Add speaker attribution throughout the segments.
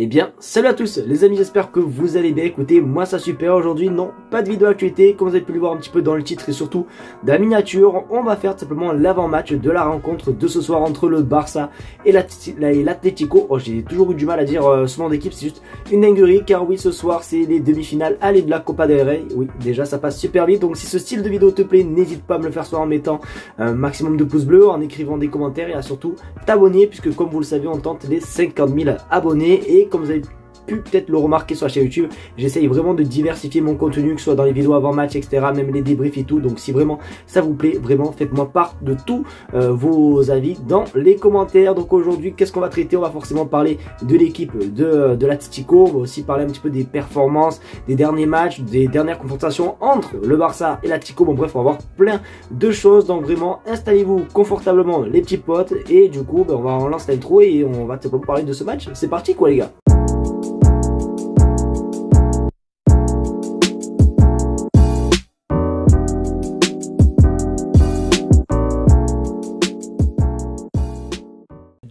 Speaker 1: Eh bien, salut à tous les amis, j'espère que vous allez bien. Écoutez, moi ça super. Aujourd'hui, non, pas de vidéo actualité. Comme vous avez pu le voir un petit peu dans le titre et surtout dans la miniature, on va faire tout simplement l'avant-match de la rencontre de ce soir entre le Barça et l'Atlético. Oh, j'ai toujours eu du mal à dire ce nom d'équipe, c'est juste une dinguerie. Car oui, ce soir, c'est les demi-finales aller de la Copa del Rey. Oui, déjà, ça passe super vite. Donc, si ce style de vidéo te plaît, n'hésite pas à me le faire soit en mettant un maximum de pouces bleus, en écrivant des commentaires et à surtout t'abonner, puisque comme vous le savez, on tente les 50 000 abonnés. Et comme vous avez pu peut-être le remarquer sur la chaîne YouTube, j'essaye vraiment de diversifier mon contenu, que ce soit dans les vidéos avant match, etc., même les débriefs et tout. Donc si vraiment ça vous plaît, vraiment faites-moi part de tous vos avis dans les commentaires. Donc aujourd'hui, qu'est-ce qu'on va traiter? On va forcément parler de l'équipe de l'Atlético. On va aussi parler un petit peu des performances, des derniers matchs, des dernières confrontations entre le Barça et l'Atlético. Bon bref, on va voir plein de choses. Donc vraiment, installez-vous confortablement les petits potes. Et du coup, on lance l'intro et on va tout simplement parler de ce match. C'est parti quoi les gars.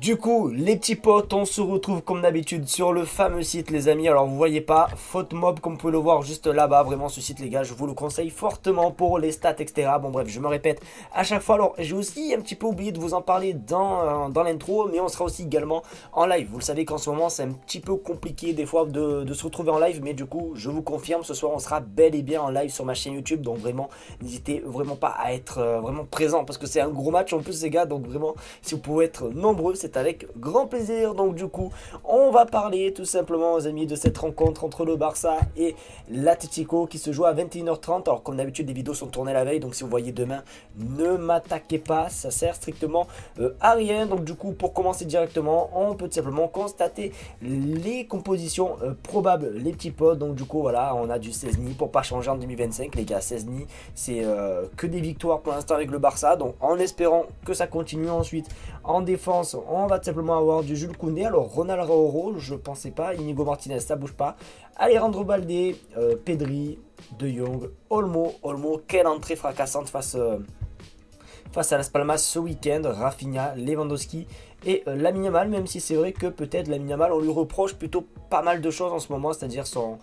Speaker 1: Du coup, les petits potes, on se retrouve comme d'habitude sur le fameux site les amis. Alors vous voyez pas, FautMob comme vous pouvez le voir juste là-bas. Vraiment ce site les gars, je vous le conseille fortement pour les stats etc. Bon bref, je me répète à chaque fois. Alors j'ai aussi un petit peu oublié de vous en parler dans l'intro. Mais on sera aussi également en live. Vous le savez qu'en ce moment c'est un petit peu compliqué des fois de se retrouver en live. Mais du coup je vous confirme, ce soir on sera bel et bien en live sur ma chaîne YouTube. Donc vraiment, n'hésitez vraiment pas à être vraiment présent. Parce que c'est un gros match en plus les gars. Donc vraiment, si vous pouvez être nombreux, c'est avec grand plaisir. Donc du coup on va parler tout simplement aux amis de cette rencontre entre le Barça et l'Atlético qui se joue à 21h30. Alors comme d'habitude les vidéos sont tournées la veille, donc si vous voyez demain, ne m'attaquez pas, ça sert strictement à rien. Donc du coup pour commencer directement, on peut tout simplement constater les compositions probables les petits potes. Donc du coup voilà, on a du Szczesny pour pas changer en 2025 les gars. Szczesny c'est que des victoires pour l'instant avec le Barça, donc en espérant que ça continue. Ensuite en défense on va tout simplement avoir du Jules Koundé. Alors Ronald Araujo, je pensais pas. Inigo Martinez, ça bouge pas. Alejandro Balde, Pedri, De Jong, Olmo, quelle entrée fracassante face à Las Palmas ce week-end. Rafinha, Lewandowski et Lamine Yamal, même si c'est vrai que peut-être Lamine Yamal on lui reproche plutôt pas mal de choses en ce moment, c'est-à-dire son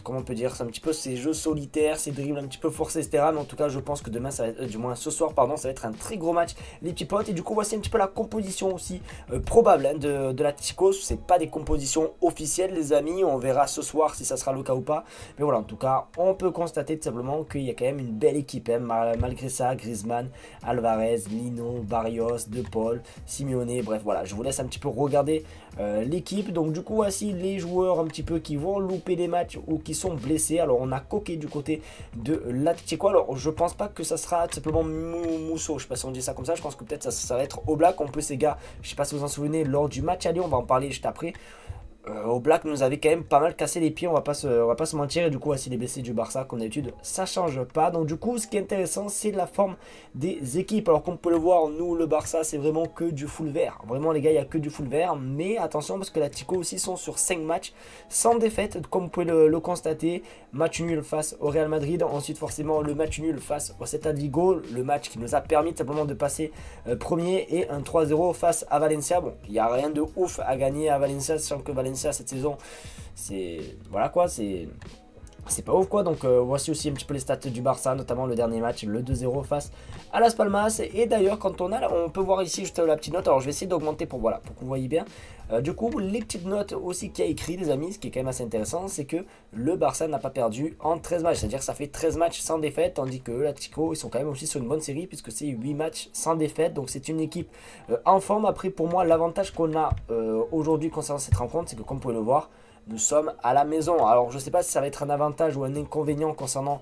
Speaker 1: comment on peut dire, c'est un petit peu ses jeux solitaires, ses dribbles un petit peu forcés etc. Mais en tout cas je pense que demain ça va être, du moins ce soir pardon, ça va être un très gros match les petits potes. Et du coup voici un petit peu la composition aussi probable hein, de l'Atlético. C'est pas des compositions officielles les amis, on verra ce soir si ça sera le cas ou pas. Mais voilà, en tout cas on peut constater tout simplement qu'il y a quand même une belle équipe hein, malgré ça. Griezmann, Alvarez, Lino, Barrios, De Paul, Simeone, bref voilà, je vous laisse un petit peu regarder l'équipe. Donc du coup voici les joueurs un petit peu qui vont louper les matchs ou qui sont blessés. Alors on a Koke du côté de l'Atlético. Alors je pense pas que ça sera tout simplement Mousso, je sais pas si on dit ça comme ça, je pense que peut-être ça va être Oblak. En plus les gars, je sais pas si vous en souvenez, lors du match aller, on va en parler juste après, Oblak nous avait quand même pas mal cassé les pieds, on va pas se mentir. Et du coup voici les blessés du Barça, comme d'habitude ça change pas. Donc du coup ce qui est intéressant c'est la forme des équipes. Alors comme on peut le voir, nous le Barça c'est vraiment que du full vert. Vraiment les gars, il y a que du full vert. Mais attention parce que l'Atlético aussi sont sur 5 matchs sans défaite, comme vous pouvez le constater. Match nul face au Real Madrid, ensuite forcément le match nul face au Celta de Vigo, le match qui nous a permis simplement de passer premier, et un 3-0 face à Valencia. Bon, il n'y a rien de ouf à gagner à Valencia, sachant que Valencia cette saison c'est voilà quoi, c'est pas ouf quoi. Donc voici aussi un petit peu les stats du Barça, notamment le dernier match, le 2-0 face à Las Palmas. Et d'ailleurs quand on peut voir ici juste la petite note. Alors je vais essayer d'augmenter pour voilà, pour que vous voyez bien. Du coup les petites notes aussi qu'il y a écrit les amis, ce qui est quand même assez intéressant, c'est que le Barça n'a pas perdu en 13 matchs, c'est à dire que ça fait 13 matchs sans défaite, tandis que l'Atlético ils sont quand même aussi sur une bonne série puisque c'est 8 matchs sans défaite. Donc c'est une équipe en forme. Après pour moi l'avantage qu'on a aujourd'hui concernant cette rencontre, c'est que comme vous pouvez le voir, nous sommes à la maison. Alors je ne sais pas si ça va être un avantage ou un inconvénient concernant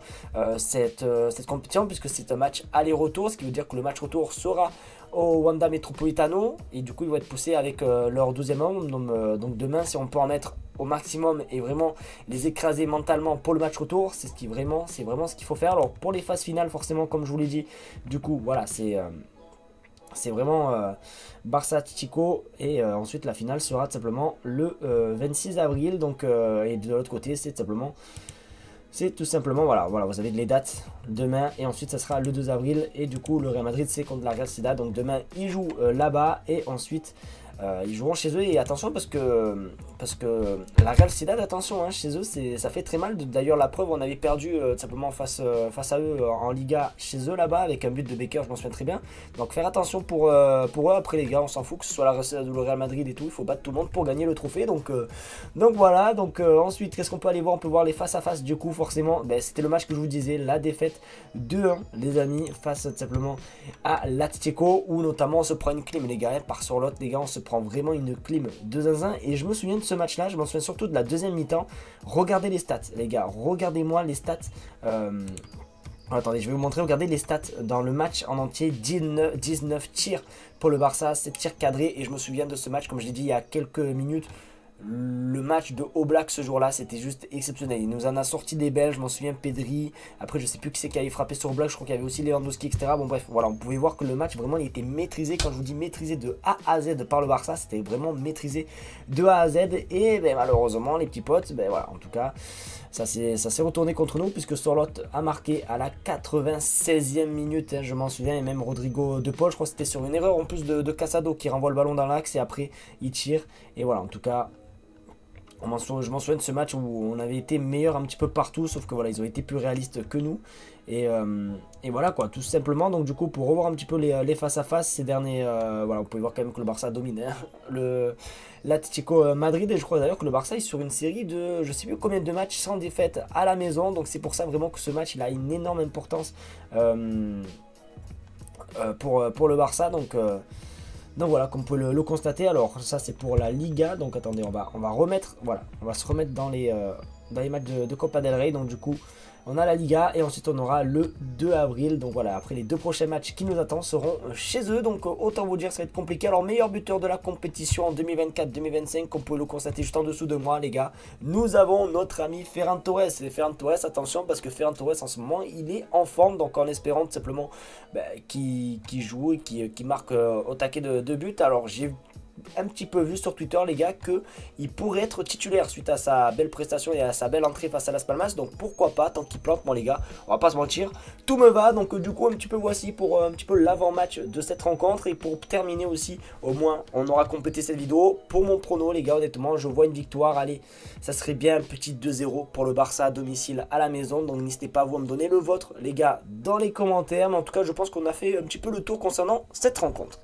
Speaker 1: cette compétition, puisque c'est un match aller-retour, ce qui veut dire que le match retour sera au Wanda Metropolitano et du coup ils vont être poussés avec leur 12e homme. Donc demain si on peut en mettre au maximum et vraiment les écraser mentalement pour le match retour, c'est vraiment ce qu'il faut faire. Alors pour les phases finales forcément comme je vous l'ai dit, du coup voilà c'est vraiment Barça Atlético. Et ensuite la finale sera tout simplement le 26 avril. Donc et de l'autre côté c'est tout simplement voilà, vous avez les dates demain et ensuite ça sera le 2 avril. Et du coup le Real Madrid c'est contre la Real Sociedad. Donc demain il joue là-bas et ensuite Ils joueront chez eux et attention parce que la Real Sociedad, attention, hein, chez eux ça fait très mal. D'ailleurs la preuve, on avait perdu simplement face à eux en Liga chez eux là-bas avec un but de Becker, je m'en souviens très bien. Donc faire attention pour eux. Après les gars, on s'en fout que ce soit la Real Sociedad ou le Real Madrid et tout, il faut battre tout le monde pour gagner le trophée. Donc voilà, ensuite qu'est-ce qu'on peut aller voir? On peut voir les face à face du coup forcément. C'était le match que je vous disais, la défaite 2-1 les amis face tout simplement à l'Atlético où notamment on se prend une clim les gars, par sur l'autre les gars, on se prend vraiment une clim de zinzin. Et je me souviens de ce match là, je me souviens surtout de la deuxième mi-temps. Regardez les stats les gars, regardez-moi les stats. Attendez, je vais vous montrer, regardez les stats dans le match en entier. 19 tirs pour le Barça, 7 tirs cadrés. Et je me souviens de ce match, comme je l'ai dit il y a quelques minutes. Le match de Oblak ce jour là c'était juste exceptionnel, il nous en a sorti des belles, je m'en souviens, Pedri, après je sais plus qui c'est qui avait frappé sur Oblak, je crois qu'il y avait aussi Lewandowski etc. Bon bref voilà, on pouvait voir que le match vraiment il était maîtrisé, quand je vous dis maîtrisé de A à Z par le Barça, c'était vraiment maîtrisé de A à Z. Et malheureusement les petits potes, voilà, en tout cas ça s'est retourné contre nous puisque Sorloth a marqué à la 96e minute, hein, je m'en souviens, et même Rodrigo de Paul, je crois que c'était sur une erreur en plus de Casado qui renvoie le ballon dans l'axe et après il tire. Et voilà, en tout cas je m'en souviens de ce match où on avait été meilleur un petit peu partout, sauf que voilà, ils ont été plus réalistes que nous. Et voilà quoi, tout simplement. Donc du coup, pour revoir un petit peu les face à face ces derniers, voilà, vous pouvez voir quand même que le Barça domine l'Atlético Madrid. Et je crois d'ailleurs que le Barça est sur une série de je sais plus combien de matchs sans défaite à la maison. Donc c'est pour ça vraiment que ce match il a une énorme importance pour le Barça. Donc voilà, comme vous pouvez le constater. Alors ça c'est pour la Liga. Donc attendez, on va remettre, voilà, on va se remettre dans les matchs de Copa del Rey. Donc du coup on a la Liga et ensuite on aura le 2 avril. Donc voilà, après les deux prochains matchs qui nous attendent seront chez eux. Donc autant vous dire ça va être compliqué. Alors meilleur buteur de la compétition en 2024-2025, comme vous pouvez le constater juste en dessous de moi les gars, nous avons notre ami Ferran Torres. Et Ferran Torres, attention parce que Ferran Torres en ce moment il est en forme. Donc en espérant tout simplement qu'il joue et qu'il marque au taquet de but. Alors j'ai un petit peu vu sur Twitter les gars que il pourrait être titulaire suite à sa belle prestation et à sa belle entrée face à Las Palmas. Donc pourquoi pas, tant qu'il plante, bon les gars, on va pas se mentir, tout me va. Donc du coup un petit peu voici pour un petit peu l'avant-match de cette rencontre. Et pour terminer aussi, au moins on aura complété cette vidéo. Pour mon prono les gars, honnêtement je vois une victoire, allez, ça serait bien un petit 2-0 pour le Barça à domicile à la maison. Donc n'hésitez pas vous à me donner le vôtre les gars dans les commentaires. Mais en tout cas je pense qu'on a fait un petit peu le tour concernant cette rencontre.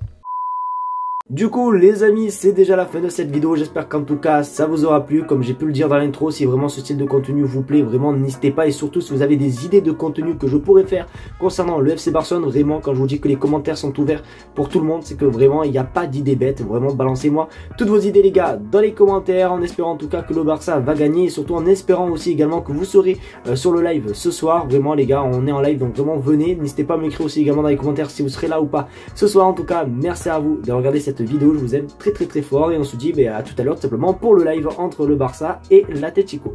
Speaker 1: Du coup les amis, c'est déjà la fin de cette vidéo, j'espère qu'en tout cas ça vous aura plu. Comme j'ai pu le dire dans l'intro, si vraiment ce style de contenu vous plaît, vraiment n'hésitez pas. Et surtout si vous avez des idées de contenu que je pourrais faire concernant le FC Barcelone, vraiment quand je vous dis que les commentaires sont ouverts pour tout le monde, c'est que vraiment il n'y a pas d'idées bêtes. Vraiment balancez-moi toutes vos idées les gars dans les commentaires, en espérant en tout cas que le Barça va gagner. Et surtout en espérant aussi également que vous serez sur le live ce soir. Vraiment les gars, on est en live, donc vraiment venez. N'hésitez pas à m'écrire aussi également dans les commentaires si vous serez là ou pas ce soir. En tout cas merci à vous de regarder cette vidéo, je vous aime très fort et on se dit à tout à l'heure tout simplement pour le live entre le Barça et l'Atlético.